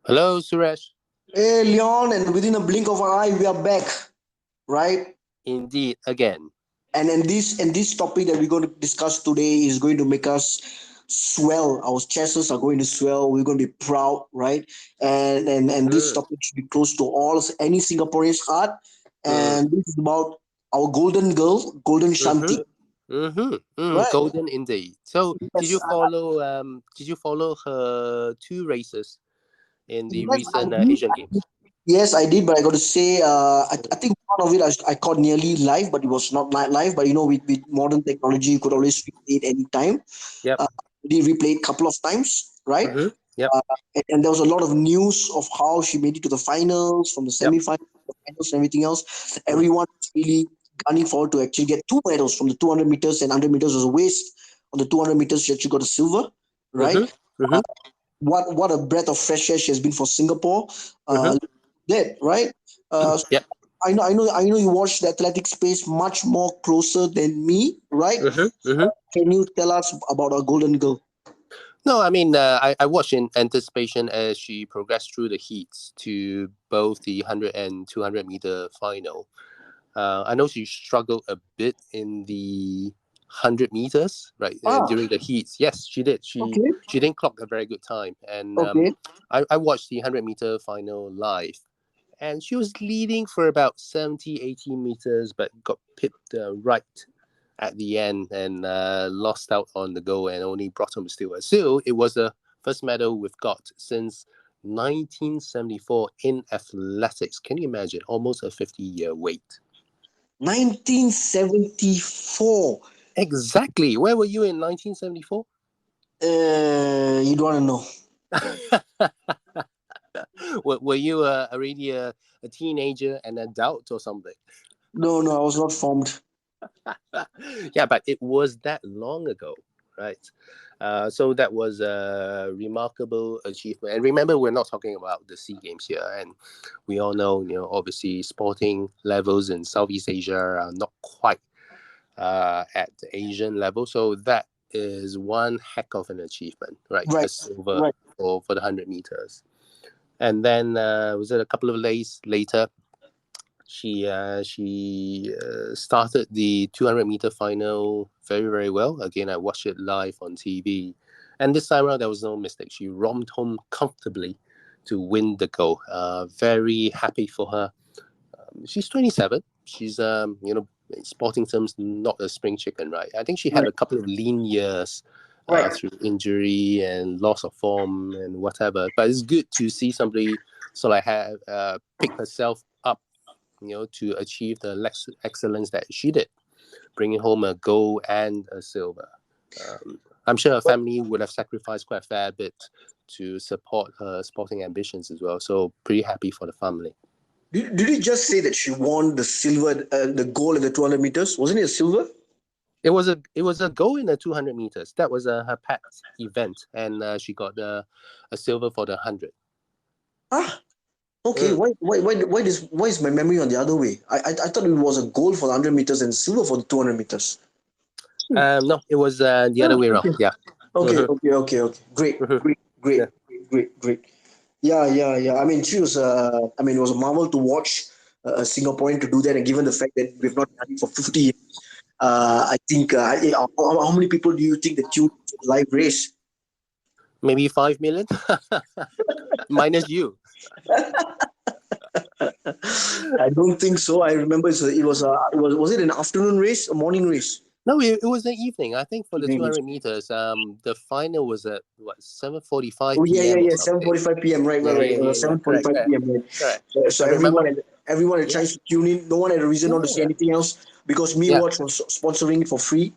Hello, Suresh. Hey, Leon, and within a blink of an eye, we are back, right? Indeed, again. And this topic that we're going to discuss today is going to make us swell. Our chests are going to swell. We're going to be proud, right? And this Mm, topic should be close to all any Singaporean's heart. mm, And this is about our golden girl, Golden mm-hmm, Shanti, right? golden indeed. So, did you Yes, follow? Did you follow her two races in the yes, I recent did. Asian Games? Yes, I did, but I got to say, I think one of it I caught nearly live, but it was not live. But with modern technology, you could always replay it anytime. Yep. We replayed a couple of times, right? Mm-hmm. Yep. And there was a lot of news of how she made it to the finals, from the Yep. semi-finals, the finals, and everything else. Mm-hmm. Everyone was really gunning forward to actually get two medals from the 200 meters, and 100 meters was a waste. On the 200 meters, she actually got a silver, right? Mm-hmm. What a breath of fresh air she has been for Singapore. Mm-hmm. That right. Uh, Yep. I know. You watch the athletic space much more closer than me, right? Mm-hmm. Mm-hmm. Can you tell us about our golden girl? No, I mean, I watched in anticipation as she progressed through the heats to both the 100 and 200-meter final. I know she struggled a bit in the 100 meters, right, Ah, during the heats. Yes, she did. She okay, she didn't clock a very good time, and okay. I watched the 100-meter final live, and she was leading for about 70, 80 meters, but got pipped right at the end and lost out on the goal and only brought home silver. Still, it was the first medal we've got since 1974 in athletics. Can you imagine? Almost a 50-year wait. 1974. Exactly. Where were you in 1974? You don't want to know. Were you already a teenager, an adult, or something? No, no, I was not formed. Yeah, but it was that long ago, right? So that was a remarkable achievement. And remember, we're not talking about the Sea Games here, and we all know, obviously, sporting levels in Southeast Asia are not quite at the Asian level. So that is one heck of an achievement, right? A Right, silver right. for the 100 meters. And then was it a couple of days later? She started the 200-meter final very well. Again, I watched it live on TV, and this time around there was no mistake. She romped home comfortably to win the goal. Very happy for her. She's 27. She's in sporting terms not a spring chicken, right? I think she had Right, a couple of lean years right. through injury and loss of form and whatever. But it's good to see somebody sort of have pick herself up, to achieve the excellence that she did, bringing home a gold and a silver. I'm sure her family would have sacrificed quite a fair bit to support her sporting ambitions as well. So pretty happy for the family. Did you just say that she won the silver, the gold in the 200 meters? Wasn't it a silver? It was a goal in the 200 meters. That was her pet event, and she got a silver for the 100. Ah, okay. Mm. Why is my memory on the other way? I thought it was a gold for the 100 meters and silver for the 200 meters. No, it was the Ah, other way around. okay. Yeah. Okay, Hmm. okay, okay, okay. Great, Hmm. great, great, Yeah. great, great, great. Yeah, yeah, yeah. I mean, she was. It was a marvel to watch a Singaporean to do that, and given the fact that we've not done it for 50 years, I think. How many people do you think that tuned into the live race? Maybe 5 million, minus you. I don't think so. I remember was it an afternoon race, a morning race? No, it was the evening. I think for the Evening race. 200 meters, the final was at what 7:45 Oh yeah, yeah, p.m. or yeah. Seven something. forty-five p.m. Right, right, Yeah, right. yeah, yeah, yeah. Seven Correct, forty-five correct, p.m. Right. correct. So I remember. everyone had Yeah, tries to tune in. No one had a reason not to see yeah, anything else because Me yeah. Watch was sponsoring it for free.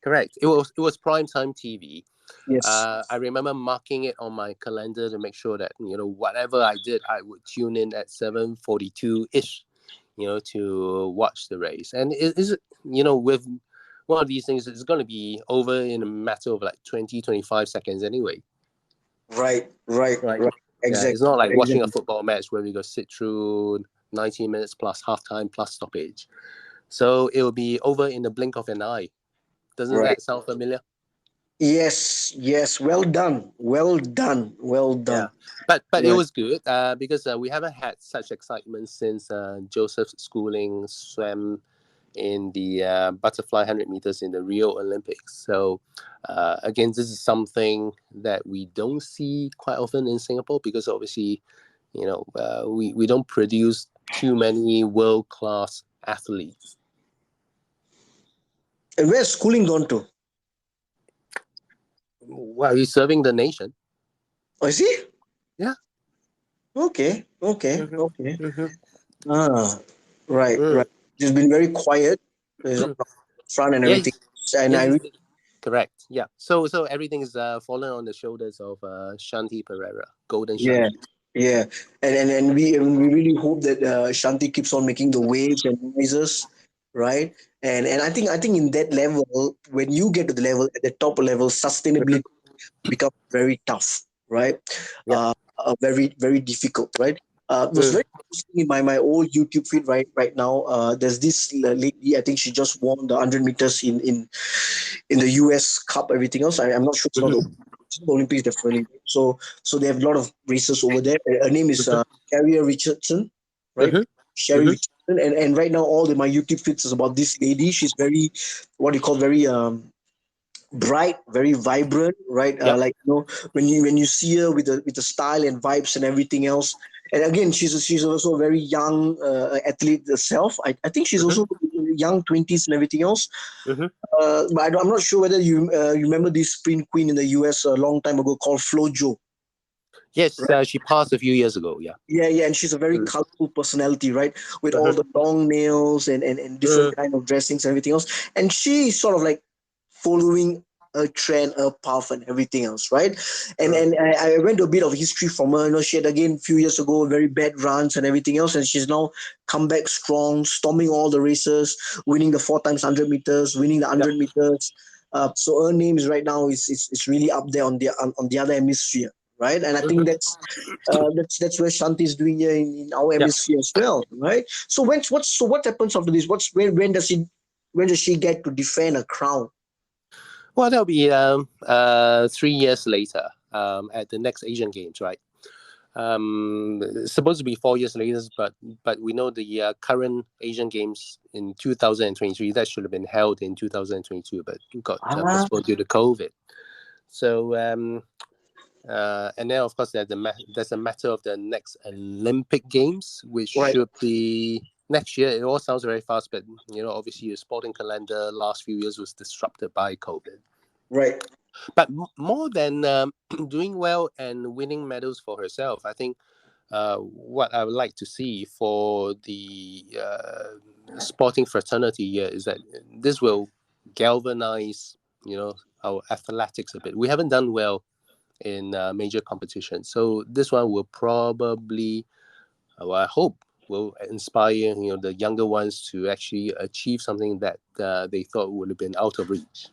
Correct. It was prime time TV. Yes. I remember marking it on my calendar to make sure that whatever I did, I would tune in at 7:42 ish, to watch the race. And with one of these things, it's going to be over in a matter of like 20, 25 seconds anyway. Right, right, Right. right. Yeah, it's Exactly, not like watching a exactly. football match where we go sit through 90 minutes plus halftime plus stoppage. So it will be over in the blink of an eye. Doesn't Right. that sound familiar? Yes, yes. Well done. Well done. Well Yeah, done. but it Right. was good because we haven't had such excitement since Joseph Schooling swam in the butterfly 100 meters in the Rio Olympics. So again, this is something that we don't see quite often in Singapore because obviously, we don't produce too many world class athletes. And where's schooling gone to? Well, he's serving the nation. Oh, is he? Yeah. Okay. Okay. Mm-hmm. Okay. Mm-hmm. Ah, right. Mm. Right. He's been very quiet. He's on the front and Yeah, everything. And yes, I yes, yes. Correct. Yeah. So everything is falling on the shoulders of Shanti Perriera, Golden yeah, Shanti. yeah, and we really hope that Shanti keeps on making the waves and noises, right? And I think in that level, when you get to the level at the top level, sustainability becomes very tough, right? Yep. Very very difficult, right? It was Mm. very interesting in my old YouTube feed right now. There's this lady. I think she just won the 100 meters in the US Cup, everything else. I'm not sure it's not Mm-hmm. the Olympics definitely. So they have a lot of races over there. Her name is Carrier Richardson, right? Mm-hmm. Sherry Mm-hmm. Richardson, and right now all my YouTube feeds is about this lady. She's very, what do you call, very bright, very vibrant, right? Yep. Like when you see her with the style and vibes and everything else. And again, she's also a very young athlete herself. I think she's Mm-hmm. also young 20s and everything else. Mm-hmm. But I'm not sure whether you remember this sprint queen in the US a long time ago called Flojo, Yes, right? she passed a few years ago. Yeah. Yeah, yeah, and she's a very Mm. colorful personality, right? With all Uh-huh. the long nails and different Mm. kind of dressings and everything else. And she is sort of like following a trend, a path, and everything else, right? And Mm. and I went to a bit of history from her. She had again a few years ago very bad runs and everything else, and she's now come back strong, storming all the races, winning the 4x100 meters, winning the Yep. 100 meters. So her name is right now is really up there on the other hemisphere, right? And I think Mm-hmm. that's where Shanti is doing here in our Yep. hemisphere as well, right? So what happens after this? When does she get to defend a crown? Well, that'll be 3 years later at the next Asian Games, right? It's supposed to be 4 years later, but we know the current Asian Games in 2023 that should have been held in 2022, but got Ah, postponed due to COVID. So and then of course there's a matter of the next Olympic Games, which right, should be next year. It all sounds very fast, but obviously the sporting calendar last few years was disrupted by COVID. right. But more than doing well and winning medals for herself, I think what I would like to see for the sporting fraternity here is that this will galvanize, our athletics a bit. We haven't done well in major competitions, so this one will probably, well, I hope, will inspire the younger ones to actually achieve something that they thought would have been out of reach.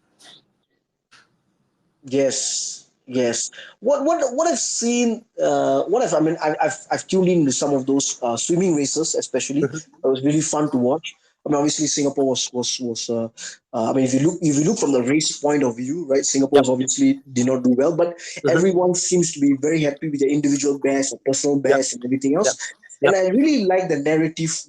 Yes, yes. What I've seen, I mean, I've tuned in to some of those swimming races, especially. It was really fun to watch. I mean, obviously Singapore was. I mean, if you look from the race point of view, right? Singapore Yep. was obviously did not do well, but Hmm. everyone seems to be very happy with their individual best or personal Yep. best and everything Yep. else. And Yep. I really like the narrative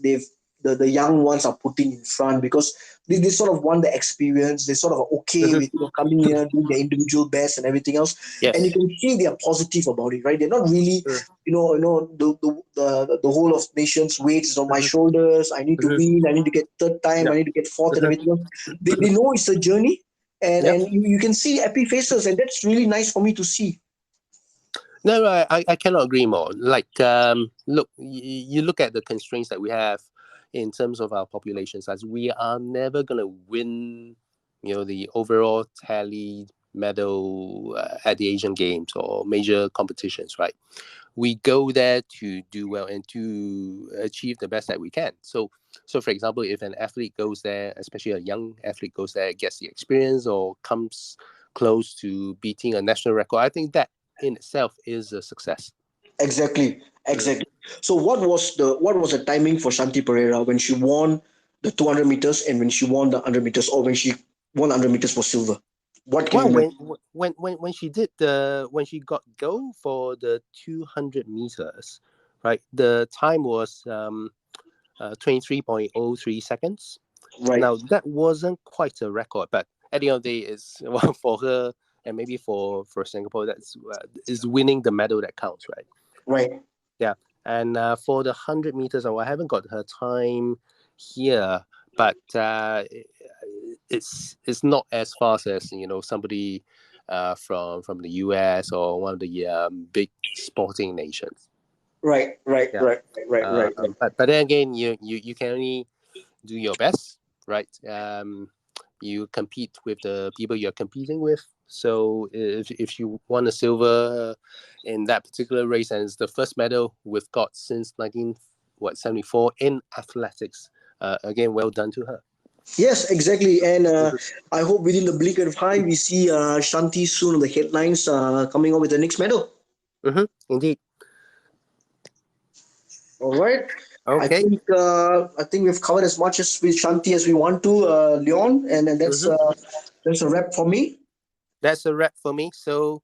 the young ones are putting in front because they sort of want the experience. They sort of are okay Hmm. with coming here, doing their individual best and everything else. And you Yes. can see they are positive about it, right? They're not really, Mm. the whole of nations weight is on my Mhm. shoulders. I need to Mhm. win. I need to get third time. I Yep. need to get fourth and Mhm. everything else. They know it's a journey, and Yep. and you can see happy faces, and that's really nice for me to see. No, I cannot agree more. Like, look, you look at the constraints that we have in terms of our population size. We are never going to win, the overall tally medal at the Asian Games or major competitions, right? We go there to do well and to achieve the best that we can. So for example, if an athlete goes there, especially a young athlete goes there, gets the experience or comes close to beating a national record, I think that in itself is a success. Exactly, Mm. exactly. So what was the timing for Shanti Pereira when she won the 200 meters and when she won the 100 meters, or when she won 100 meters for silver? What can you Well, remember? when she got gold for the 200 meters, right? The time was 23.03 seconds. Right, Now that wasn't quite a record, but at the end of the day, is well, for her and maybe for Singapore, that's is winning the medal that counts, right? right. Yeah, and for the 100 meters, oh, I haven't got her time here, but it's not as fast as somebody from the US or one of the big sporting nations. Right, right, Yeah, right, right, right, right. but then again, you can only do your best, right? You compete with the people you're competing with. So if you won a silver in that particular race, and it's the first medal we've got since 1974 in athletics, again, well done to her. Yes, exactly. And I hope within the blink of time we see Shanti soon on the headlines coming up with the next medal. Indeed. All right. Okay. I think we've covered as much as with Shanti as we want to, Leon, and hmm that's a wrap for me. That's a wrap for me. So,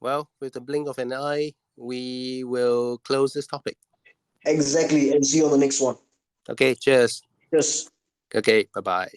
well, with the blink of an eye, we will close this topic. Exactly. And see you on the next one. Okay. Cheers. Yes. Okay. Bye bye.